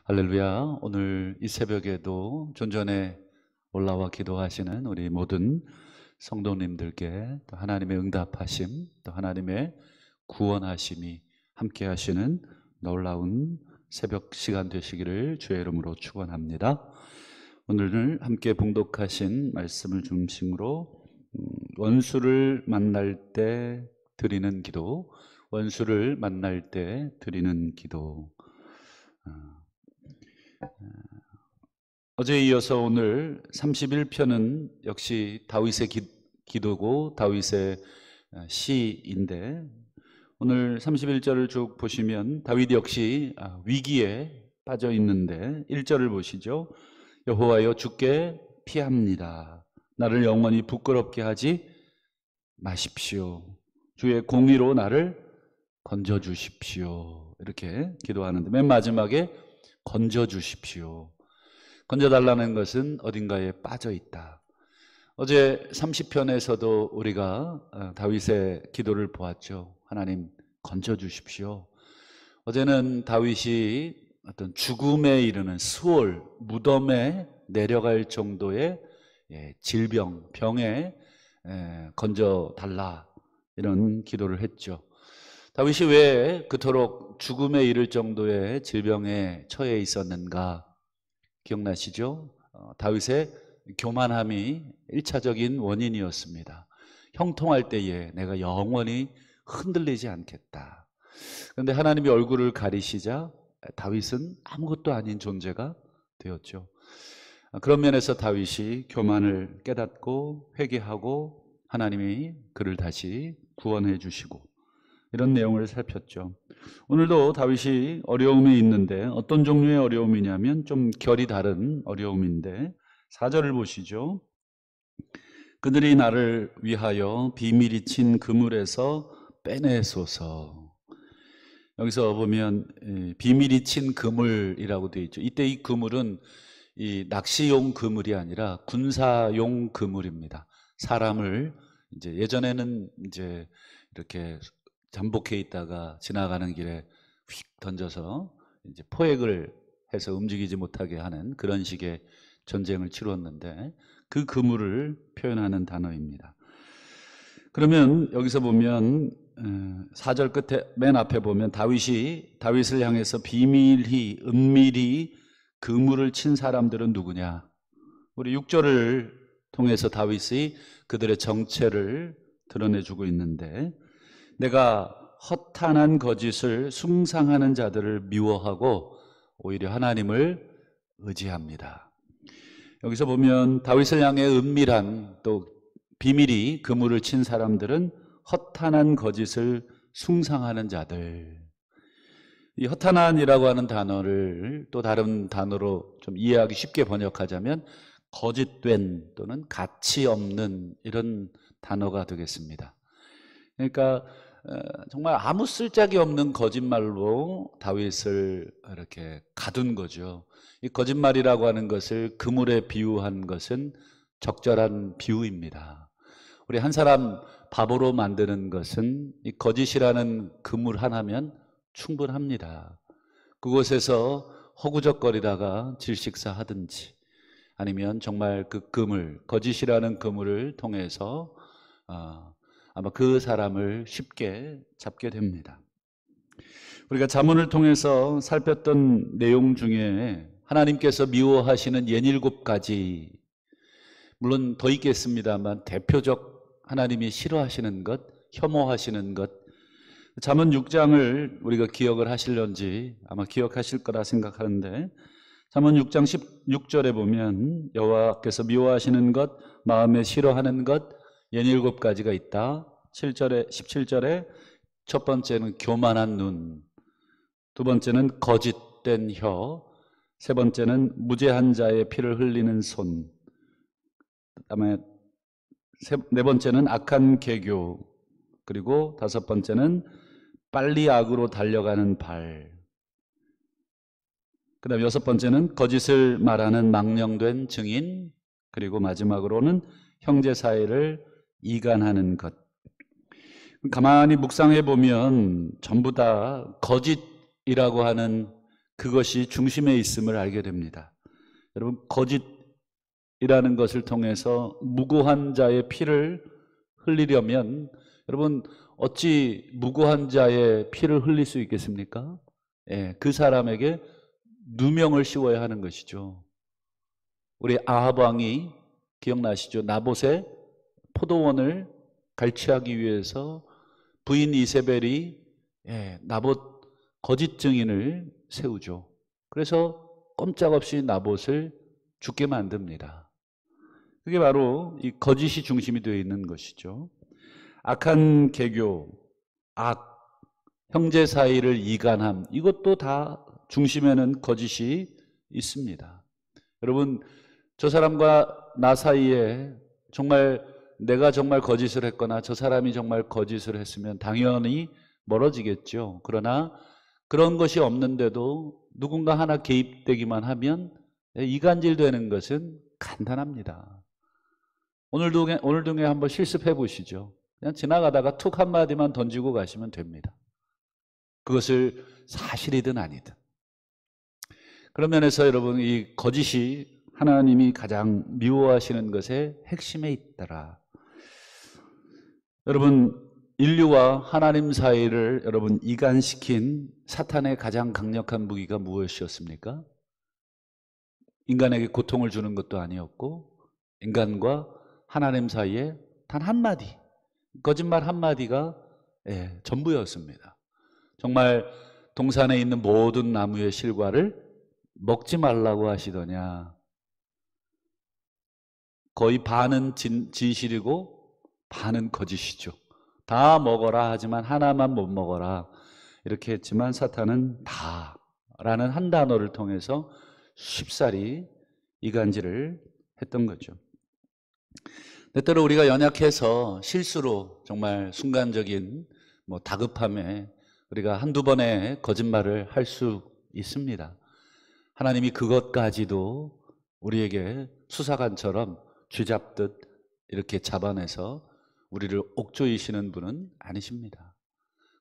할렐루야. 오늘 이 새벽에도 존전에 올라와 기도하시는 우리 모든 성도님들께 또 하나님의 응답하심, 또 하나님의 구원하심이 함께 하시는 놀라운 새벽 시간 되시기를 주의 이름으로 축원합니다. 오늘 함께 봉독하신 말씀을 중심으로 원수를 만날 때 드리는 기도, 원수를 만날 때 드리는 기도. 어제에 이어서 오늘 31편은 역시 다윗의 기도고 다윗의 시인데, 오늘 31절을 쭉 보시면 다윗 역시 위기에 빠져 있는데 1절을 보시죠. 여호와여, 주께 피합니다. 나를 영원히 부끄럽게 하지 마십시오. 주의 공의로 나를 건져 주십시오. 이렇게 기도하는데 맨 마지막에 건져 주십시오. 건져달라는 것은 어딘가에 빠져 있다. 어제 30편에서도 우리가 다윗의 기도를 보았죠. 하나님 건져 주십시오. 어제는 다윗이 어떤 죽음에 이르는 스올, 무덤에 내려갈 정도의 질병, 병에 건져달라, 이런 기도를 했죠. 다윗이 왜 그토록 죽음에 이를 정도의 질병에 처해 있었는가 기억나시죠? 다윗의 교만함이 1차적인 원인이었습니다. 형통할 때에 내가 영원히 흔들리지 않겠다. 그런데 하나님이 얼굴을 가리시자 다윗은 아무것도 아닌 존재가 되었죠. 그런 면에서 다윗이 교만을 깨닫고 회개하고 하나님이 그를 다시 구원해 주시고, 이런 내용을 살폈죠. 오늘도 다윗이 어려움이 있는데 어떤 종류의 어려움이냐면 좀 결이 다른 어려움인데 4절을 보시죠. 그들이 나를 위하여 비밀이 친 그물에서 빼내소서. 여기서 보면 비밀이 친 그물이라고 되어 있죠. 이때 이 그물은 이 낚시용 그물이 아니라 군사용 그물입니다. 사람을 이제 예전에는 이제 이렇게 잠복해 있다가 지나가는 길에 휙 던져서 이제 포획을 해서 움직이지 못하게 하는 그런 식의 전쟁을 치루었는데, 그 그물을 표현하는 단어입니다. 그러면 여기서 보면 4절 끝에 맨 앞에 보면 다윗을 향해서 비밀히 은밀히 그물을 친 사람들은 누구냐? 우리 6절을 통해서 다윗이 그들의 정체를 드러내주고 있는데, 내가 허탄한 거짓을 숭상하는 자들을 미워하고 오히려 하나님을 의지합니다. 여기서 보면 다윗을 향해 은밀한 또 비밀이 그물을 친 사람들은 허탄한 거짓을 숭상하는 자들. 이 허탄한이라고 하는 단어를 또 다른 단어로 좀 이해하기 쉽게 번역하자면 거짓된 또는 가치 없는, 이런 단어가 되겠습니다. 그러니까 정말 아무 쓸데기 없는 거짓말로 다윗을 이렇게 가둔 거죠. 이 거짓말이라고 하는 것을 그물에 비유한 것은 적절한 비유입니다. 우리 한 사람 바보로 만드는 것은 이 거짓이라는 그물 하나면 충분합니다. 그곳에서 허구적거리다가 질식사 하든지, 아니면 정말 그 그물, 거짓이라는 그물을 통해서 아마 그 사람을 쉽게 잡게 됩니다. 우리가 잠언을 통해서 살폈던 내용 중에 하나님께서 미워하시는 67가지, 물론 더 있겠습니다만 대표적 하나님이 싫어하시는 것, 혐오하시는 것, 잠언 6장을 우리가 기억을 하실런지 아마 기억하실 거라 생각하는데, 잠언 6장 16절에 보면 여호와께서 미워하시는 것, 마음에 싫어하는 것 67가지가 있다. 17절에 첫 번째는 교만한 눈, 두 번째는 거짓된 혀, 세 번째는 무죄한 자의 피를 흘리는 손, 그다음에 네 번째는 악한 계교, 그리고 다섯 번째는 빨리 악으로 달려가는 발, 그 다음 여섯 번째는 거짓을 말하는 망령된 증인, 그리고 마지막으로는 형제 사이를 이간하는 것. 가만히 묵상해 보면 전부 다 거짓이라고 하는 그것이 중심에 있음을 알게 됩니다. 여러분, 거짓이라는 것을 통해서 무고한 자의 피를 흘리려면 여러분 어찌 무고한 자의 피를 흘릴 수 있겠습니까? 예, 그 사람에게 누명을 씌워야 하는 것이죠. 우리 아합 왕이 기억나시죠? 나봇의 포도원을 갈취하기 위해서 부인 이세벨이 나봇 거짓 증인을 세우죠. 그래서 꼼짝없이 나봇을 죽게 만듭니다. 그게 바로 이 거짓이 중심이 되어 있는 것이죠. 악한 개교, 형제 사이를 이간함, 이것도 다 중심에는 거짓이 있습니다. 여러분, 저 사람과 나 사이에 정말 내가 정말 거짓을 했거나 저 사람이 정말 거짓을 했으면 당연히 멀어지겠죠. 그러나 그런 것이 없는데도 누군가 하나 개입되기만 하면 이간질되는 것은 간단합니다. 오늘 중에 한번 실습해 보시죠. 그냥 지나가다가 툭 한마디만 던지고 가시면 됩니다. 그것을 사실이든 아니든. 그런 면에서 여러분, 이 거짓이 하나님이 가장 미워하시는 것의 핵심에 있더라. 여러분, 인류와 하나님 사이를 여러분 이간시킨 사탄의 가장 강력한 무기가 무엇이었습니까? 인간에게 고통을 주는 것도 아니었고, 인간과 하나님 사이에 단 한마디, 거짓말 한마디가 전부였습니다. 정말 동산에 있는 모든 나무의 실과를 먹지 말라고 하시더냐. 거의 반은 진실이고 반은 거짓이죠. 다 먹어라 하지만 하나만 못 먹어라 이렇게 했지만 사탄은 다라는 한 단어를 통해서 쉽사리 이간질을 했던 거죠. 때때로 우리가 연약해서 실수로 정말 순간적인 다급함에 우리가 한두 번의 거짓말을 할 수 있습니다. 하나님이 그것까지도 우리에게 수사관처럼 쥐잡듯 이렇게 잡아내서 우리를 옥조이시는 분은 아니십니다.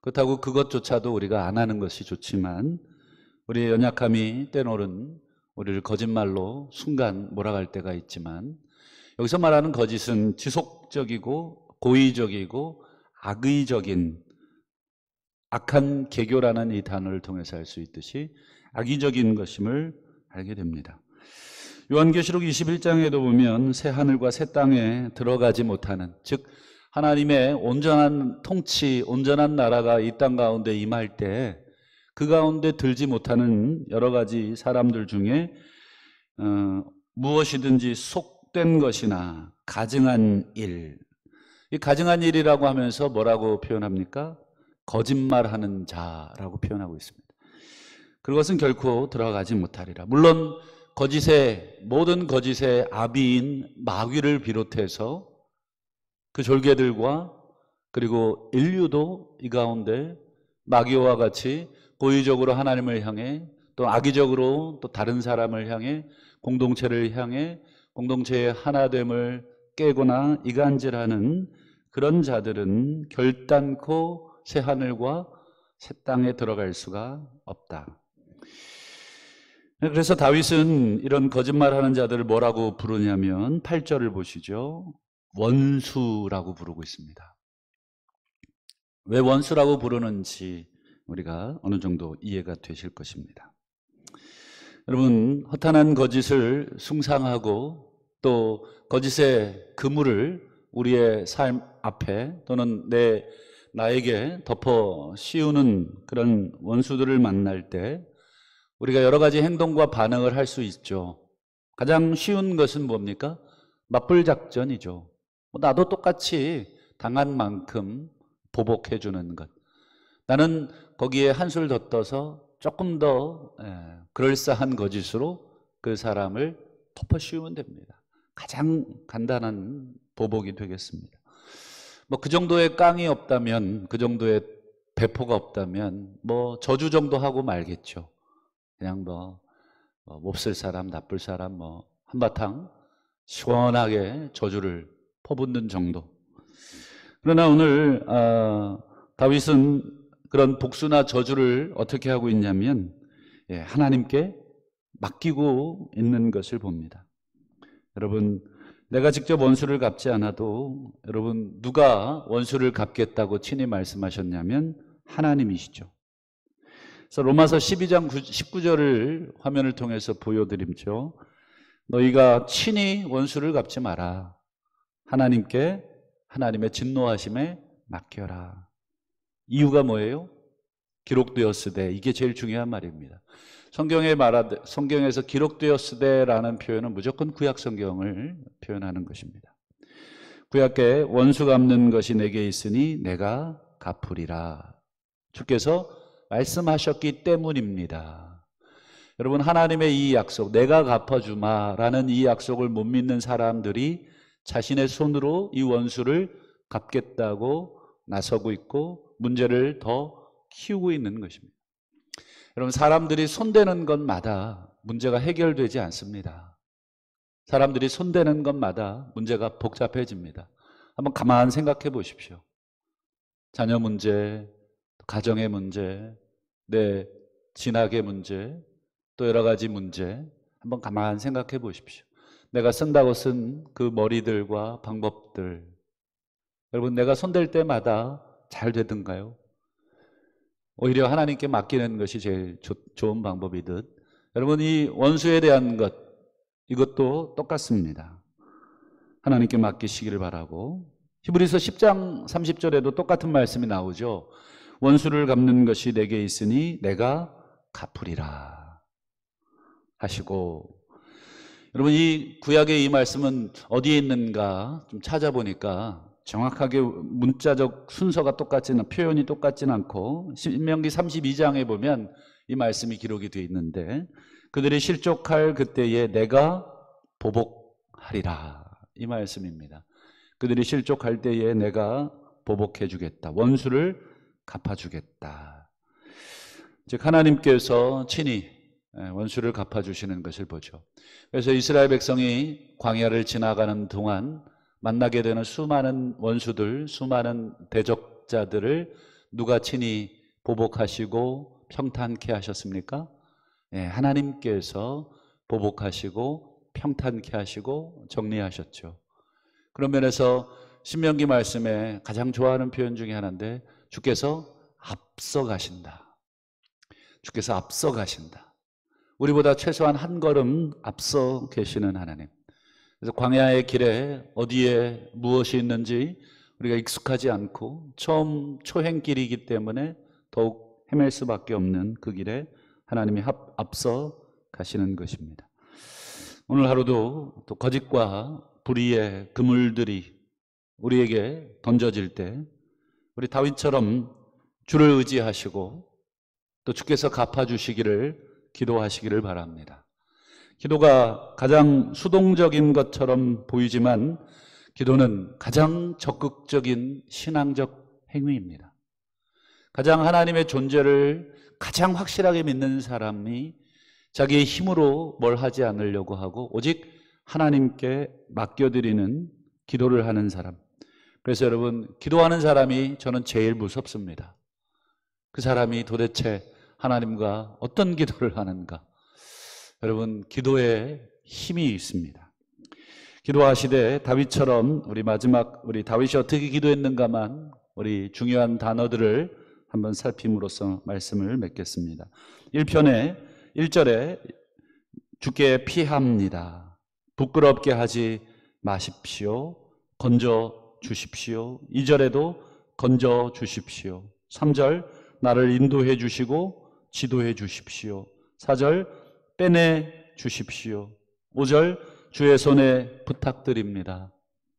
그렇다고 그것조차도 우리가 안 하는 것이 좋지만 우리의 연약함이 때로는 우리를 거짓말로 순간 몰아갈 때가 있지만, 여기서 말하는 거짓은 지속적이고 고의적이고 악의적인, 악한 개교라는 이 단어를 통해서 알 수 있듯이 악의적인 것임을 알게 됩니다. 요한계시록 21장에도 보면 새 하늘과 새 땅에 들어가지 못하는, 즉 하나님의 온전한 통치, 온전한 나라가 이 땅 가운데 임할 때 그 가운데 들지 못하는 여러 가지 사람들 중에 무엇이든지 속된 것이나 가증한 일, 이 가증한 일이라고 하면서 뭐라고 표현합니까? 거짓말하는 자라고 표현하고 있습니다. 그것은 결코 들어가지 못하리라. 물론 모든 거짓의 아비인 마귀를 비롯해서 그 졸개들과 그리고 인류도 이 가운데 마귀와 같이 고의적으로 하나님을 향해, 또 악의적으로 또 다른 사람을 향해, 공동체를 향해 공동체의 하나됨을 깨거나 이간질하는 그런 자들은 결단코 새 하늘과 새 땅에 들어갈 수가 없다. 그래서 다윗은 이런 거짓말하는 자들을 뭐라고 부르냐면 8절을 보시죠. 원수라고 부르고 있습니다. 왜 원수라고 부르는지 우리가 어느 정도 이해가 되실 것입니다. 여러분, 허탄한 거짓을 숭상하고 또 거짓의 그물을 우리의 삶 앞에 또는 나에게 덮어 씌우는 그런 원수들을 만날 때 우리가 여러 가지 행동과 반응을 할 수 있죠. 가장 쉬운 것은 뭡니까? 맞불 작전이죠. 나도 똑같이 당한 만큼 보복해 주는 것. 나는 거기에 한술 더 떠서 조금 더 그럴싸한 거짓으로 그 사람을 덮어 씌우면 됩니다. 가장 간단한 보복이 되겠습니다. 그 정도의 깡이 없다면, 그 정도의 배포가 없다면 저주 정도 하고 말겠죠. 그냥 몹쓸 사람, 나쁠 사람 한바탕 시원하게 저주를 퍼붓는 정도. 그러나 오늘 다윗은 그런 복수나 저주를 어떻게 하고 있냐면 하나님께 맡기고 있는 것을 봅니다. 여러분, 내가 직접 원수를 갚지 않아도 여러분 누가 원수를 갚겠다고 친히 말씀하셨냐면 하나님이시죠. 그래서 로마서 12장 19절을 화면을 통해서 보여드림죠. 너희가 친히 원수를 갚지 마라. 하나님께 하나님의 진노하심에 맡겨라. 이유가 뭐예요? 기록되었으되. 이게 제일 중요한 말입니다. 성경에서 기록되었으되라는 표현은 무조건 구약 성경을 표현하는 것입니다. 구약에 원수 갚는 것이 내게 있으니 내가 갚으리라. 주께서 말씀하셨기 때문입니다. 여러분, 하나님의 이 약속, 내가 갚아주마라는 이 약속을 못 믿는 사람들이 자신의 손으로 이 원수를 갚겠다고 나서고 있고 문제를 더 키우고 있는 것입니다. 여러분, 사람들이 손대는 것마다 문제가 해결되지 않습니다. 사람들이 손대는 것마다 문제가 복잡해집니다. 한번 가만히 생각해 보십시오. 자녀 문제, 가정의 문제, 내 진학의 문제, 또 여러 가지 문제 한번 가만히 생각해 보십시오. 내가 쓴다고 쓴 그 머리들과 방법들, 여러분 내가 손댈 때마다 잘 되던가요? 오히려 하나님께 맡기는 것이 제일 좋은 방법이듯 여러분 이 원수에 대한 것, 이것도 똑같습니다. 하나님께 맡기시기를 바라고. 히브리서 10장 30절에도 똑같은 말씀이 나오죠. 원수를 갚는 것이 내게 있으니 내가 갚으리라 하시고. 여러분, 이 구약의 이 말씀은 어디에 있는가 좀 찾아보니까 정확하게 문자적 순서가 똑같지는, 표현이 똑같지는 않고 신명기 32장에 보면 이 말씀이 기록이 되어 있는데, 그들이 실족할 그때에 내가 보복하리라, 이 말씀입니다. 그들이 실족할 때에 내가 보복해 주겠다, 원수를 갚아주겠다. 즉 하나님께서 친히 원수를 갚아주시는 것을 보죠. 그래서 이스라엘 백성이 광야를 지나가는 동안 만나게 되는 수많은 원수들, 수많은 대적자들을 누가 친히 보복하시고 평탄케 하셨습니까? 하나님께서 보복하시고 평탄케 하시고 정리하셨죠. 그런 면에서 신명기 말씀에 가장 좋아하는 표현 중에 하나인데, 주께서 앞서 가신다. 주께서 앞서 가신다. 우리보다 최소한 한 걸음 앞서 계시는 하나님. 그래서 광야의 길에 어디에 무엇이 있는지 우리가 익숙하지 않고 처음 초행길이기 때문에 더욱 헤맬 수밖에 없는 그 길에 하나님이 앞서 가시는 것입니다. 오늘 하루도 또 거짓과 불의의 그물들이 우리에게 던져질 때 우리 다윗처럼 주를 의지하시고 또 주께서 갚아주시기를 기도하시기를 바랍니다. 기도가 가장 수동적인 것처럼 보이지만 기도는 가장 적극적인 신앙적 행위입니다. 가장 하나님의 존재를 가장 확실하게 믿는 사람이 자기의 힘으로 뭘 하지 않으려고 하고 오직 하나님께 맡겨드리는 기도를 하는 사람. 그래서 여러분, 기도하는 사람이 저는 제일 무섭습니다. 그 사람이 도대체 하나님과 어떤 기도를 하는가? 여러분, 기도에 힘이 있습니다. 기도하시되 다윗처럼 우리 다윗이 어떻게 기도했는가만 우리 중요한 단어들을 한번 살핌으로써 말씀을 맺겠습니다. 1편에 1절에 주께 피합니다. 부끄럽게 하지 마십시오. 건져 주십시오. 2절에도 건져 주십시오. 3절 나를 인도해 주시고 지도해 주십시오. 4절 빼내 주십시오. 5절 주의 손에 부탁드립니다.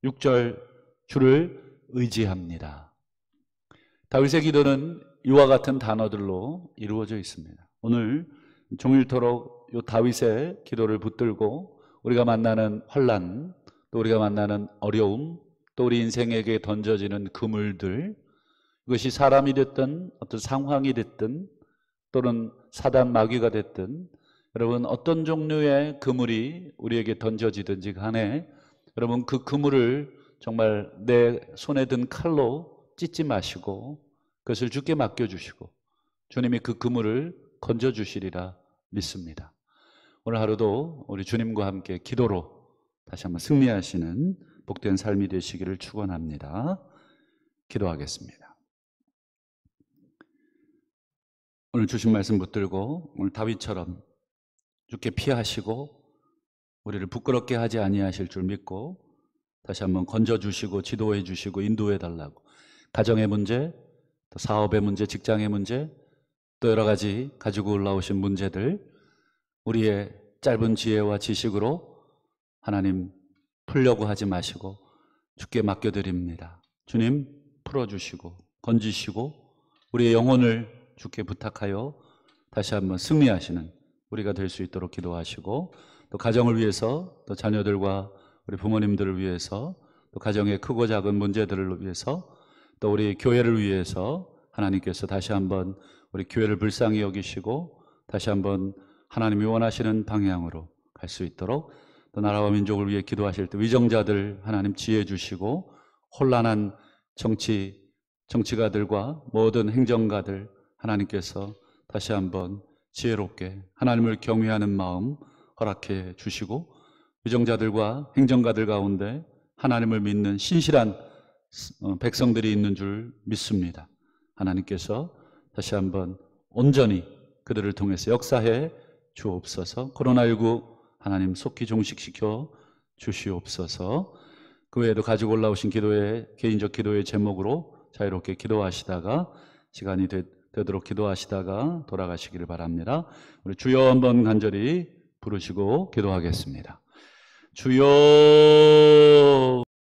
6절 주를 의지합니다. 다윗의 기도는 이와 같은 단어들로 이루어져 있습니다. 오늘 종일토록 이 다윗의 기도를 붙들고 우리가 만나는 환난, 또 우리가 만나는 어려움, 또 우리 인생에게 던져지는 그물들, 이것이 사람이 됐든 어떤 상황이 됐든 또는 사단 마귀가 됐든 여러분 어떤 종류의 그물이 우리에게 던져지든지 간에 여러분 그 그물을 정말 내 손에 든 칼로 찢지 마시고 그것을 주께 맡겨주시고 주님이 그 그물을 건져주시리라 믿습니다. 오늘 하루도 우리 주님과 함께 기도로 다시 한번 승리하시는 복된 삶이 되시기를 축원합니다. 기도하겠습니다. 오늘 주신 말씀 붙들고 오늘 다윗처럼 주께 피하시고 우리를 부끄럽게 하지 아니하실 줄 믿고 다시 한번 건져주시고 지도해 주시고 인도해 달라고, 가정의 문제, 또 사업의 문제, 직장의 문제, 또 여러 가지 가지고 올라오신 문제들 우리의 짧은 지혜와 지식으로 하나님 풀려고 하지 마시고 주께 맡겨드립니다. 주님 풀어주시고 건지시고 우리의 영혼을 주께 부탁하여 다시 한번 승리하시는 우리가 될 수 있도록 기도하시고, 또 가정을 위해서, 또 자녀들과 우리 부모님들을 위해서, 또 가정의 크고 작은 문제들을 위해서, 또 우리 교회를 위해서 하나님께서 다시 한번 우리 교회를 불쌍히 여기시고 다시 한번 하나님이 원하시는 방향으로 갈 수 있도록, 또 나라와 민족을 위해 기도하실 때 위정자들 하나님 지혜 주시고 혼란한 정치가들과 모든 행정가들 하나님께서 다시 한번 지혜롭게 하나님을 경외하는 마음 허락해 주시고, 위정자들과 행정가들 가운데 하나님을 믿는 신실한 백성들이 있는 줄 믿습니다. 하나님께서 다시 한번 온전히 그들을 통해서 역사해 주옵소서. 코로나19 하나님 속히 종식시켜 주시옵소서. 그 외에도 가지고 올라오신 기도의 개인적 기도의 제목으로 자유롭게 기도하시다가 시간이 되도록 기도하시다가 돌아가시기를 바랍니다. 우리 주여 한번 간절히 부르시고 기도하겠습니다. 주여.